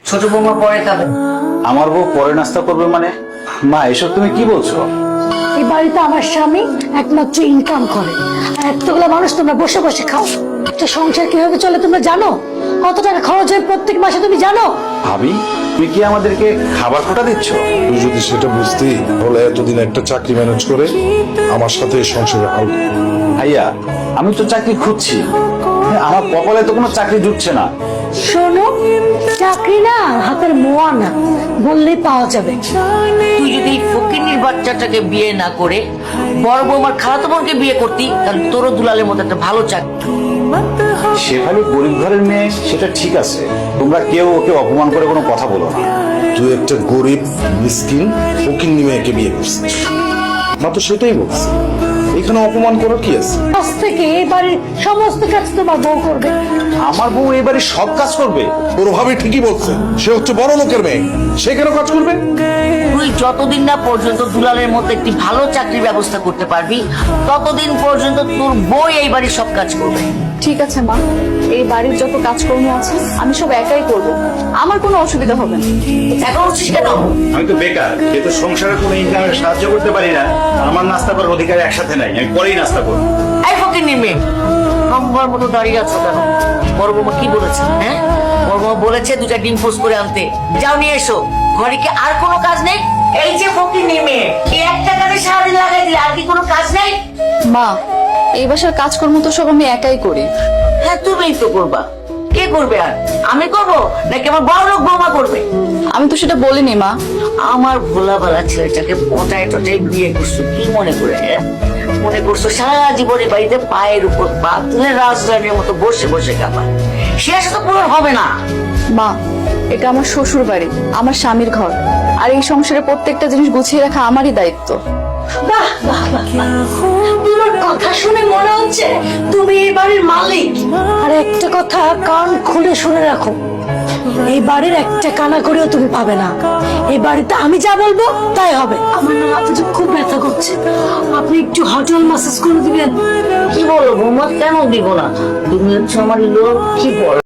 ছোট বৌমা পরে খাবে। আমার বউ পরে নাস্তা করবে মানে? মা এসব তুমি কি বলছো? এই বাড়িতে আমার স্বামী একমাত্র ইনকাম করে, আর এতগুলো মানুষ তোমরা বসে বসে খাও। একটা সংসার কিভাবে চলে তোমরা জানো? কত টাকা খরচ হয় প্রত্যেক মাসে তুমি জানো? ভাবি, তুমি কি আমাদেরকে খাবার কোটা দিচ্ছ? তুই যদি সেটা বুঝতি তাহলে এতদিন একটা চাকরি ম্যানেজ করে আমার সাথে এই সংসারে হাল করতি। ভাইয়া, আমি তো চাকরি খুঁজছি, আমার কপালে তো কোনো চাকরি জুটছে না। শোনো, চাকরি না হাতের মোয়া না, বললেই পাওয়া যাবে। তুই যদি ফকিন্নির বাচ্চাটাকে বিয়ে না করে বড় বৌমার খালাতো বোনকে বিয়ে করতি, তাহলে তোরও দুলালের মতো একটা ভালো চাকরি। শেফালি গরিব ঘরের মেয়ে, সেটা ঠিক আছে, তোমরা কেউ ওকে অপমান করে কোনো কথা বলো না। তুই একটা গরিব মিসকিন ফকিন্নি মেয়েকে বিয়ে করছিস, মা তো সেটাই বলছি। এখানে অপমান করার কি আছে? আজ থেকে এই বাড়ির সমস্ত কাজ তোমার বউ করবে। আমার বউ এবারে সব কাজ করবে? তোর ভাবি ঠিকই বলছে, সে হচ্ছে বড় লোকের মেয়ে, সে কেন কাজ করবে? তুই যতদিন না পর্যন্ত দুলালের মতো একটি ভালো চাকরির ব্যবস্থা করতে পারবি, ততদিন পর্যন্ত তোর বই এই বাড়ির সব কাজ করবে। ঠিক আছে মা, এই বাড়ির যত কাজকর্ম আছে আমি সব একাই করব, আমার কোনো অসুবিধা হবে না। এখন হচ্ছিস কেন? আমি তো বেকার, যেহেতু সংসারে কোনো ইনকামের সাহায্য করতে পারি না, আমার নাস্তা করার অধিকার একসাথে নাই, আমি পরেই নাস্তা করবো। এই ফকিন্নির মেয়ে, নম্বর মতো দাঁড়িয়ে আছো কেন? বড় বৌমা কি বলেছে? হ্যাঁ, বড় বৌমা বলেছে দুটা ডিম পোস্ট করে আনতে, যাও নিয়ে এসো। ঘরে কি আর কোনো কাজ নেই? এই যে ফকিন্নির মেয়ে, এই একটা কাজে সারাদিন লাগাই দিলে আর কি কোনো কাজ নেই? মা, এই বাসার কাজকর্ম তো সব আমি একাই করি। হ্যাঁ, তুমিই তো করবা। কে করবে আর? আমি করবো নাকি আমার বড় লোক বৌমা করবে? আমি তো সেটা বলিনি মা। আমার ভোলাবেলা ছেলেটাকে পটায় টটায় বিয়ে করছো, কি মনে করে? মনে করছো সারা জীবনে বাড়িতে পায়ের উপর পা তুলে রাজধানীর মতো বসে বসে খাবা? সে আশা তো পূরণ হবে না। মা, এটা আমার শ্বশুর বাড়ি, আমার স্বামীর ঘর, আর এই সংসারে প্রত্যেকটা জিনিস গুছিয়ে রাখা আমারই দায়িত্ব। বাহ বাহ বাহ বাহ। তোমার কথা শুনে মনে হচ্ছে তুমি এই বাড়ির মালিক। আর একটা কথা কান খুলে শুনে রাখো, এই বাড়ির একটা কানা করেও তুমি পাবে না। এই বাড়িতে আমি যা বলবো তাই হবে। আমার না হাতে যে খুব ব্যথা করছে, আপনি একটু হজল মাসাজ করে দিবেন? কি বলো বৌমা, কেন দিব না? তুমি হচ্ছে আমার লোক, কি বলো?